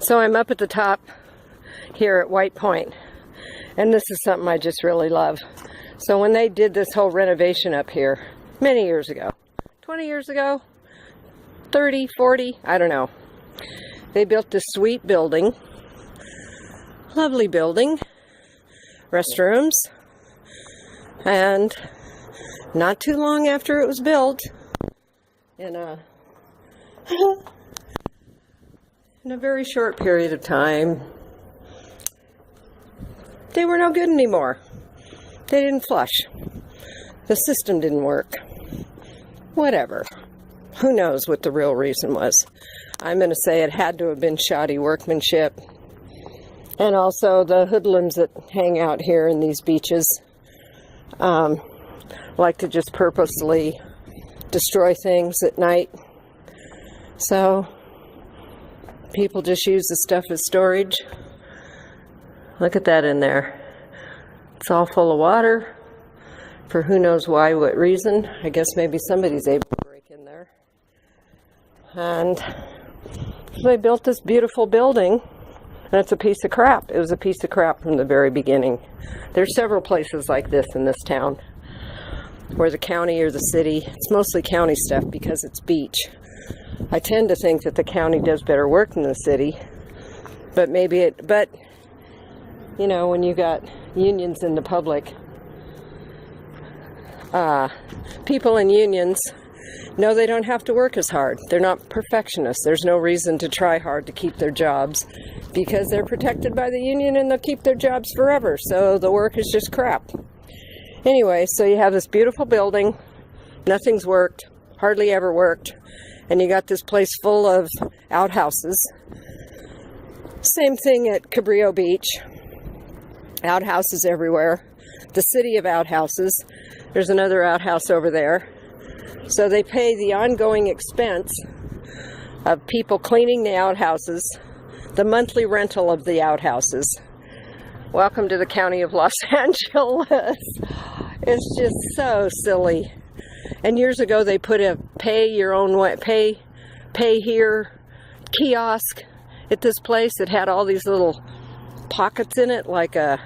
So I'm up at the top here at White Point, and this is something I just really love. So when they did this whole renovation up here many years ago, 20 years ago, 30, 40, I don't know, they built this sweet building, lovely building, restrooms, and not too long after it was built, in a very short period of time, they were no good anymore. They didn't flush. The system didn't work. Whatever. Who knows what the real reason was. I'm going to say it had to have been shoddy workmanship. And also the hoodlums that hang out here in these beaches like to just purposely destroy things at night. So people just use the stuff as storage. Look at that in there. It's all full of water for who knows why, what reason. I guess maybe somebody's able to break in there. And so they built this beautiful building, and it's a piece of crap. It was a piece of crap from the very beginning. There's several places like this in this town, where the county or the city, it's mostly county stuff because it's beach. I tend to think that the county does better work than the city, but you know, when you got unions in the public, people in unions know they don't have to work as hard. They're not perfectionists. There's no reason to try hard to keep their jobs because they're protected by the union and they'll keep their jobs forever. So the work is just crap. Anyway, so you have this beautiful building. Nothing's worked, hardly ever worked. And you got this place full of outhouses. Same thing at Cabrillo Beach. Outhouses everywhere. The city of outhouses. There's another outhouse over there. So they pay the ongoing expense of people cleaning the outhouses, the monthly rental of the outhouses. Welcome to the county of Los Angeles. It's just so silly. And years ago they put a pay your own way, pay here kiosk at this place. It had all these little pockets in it like a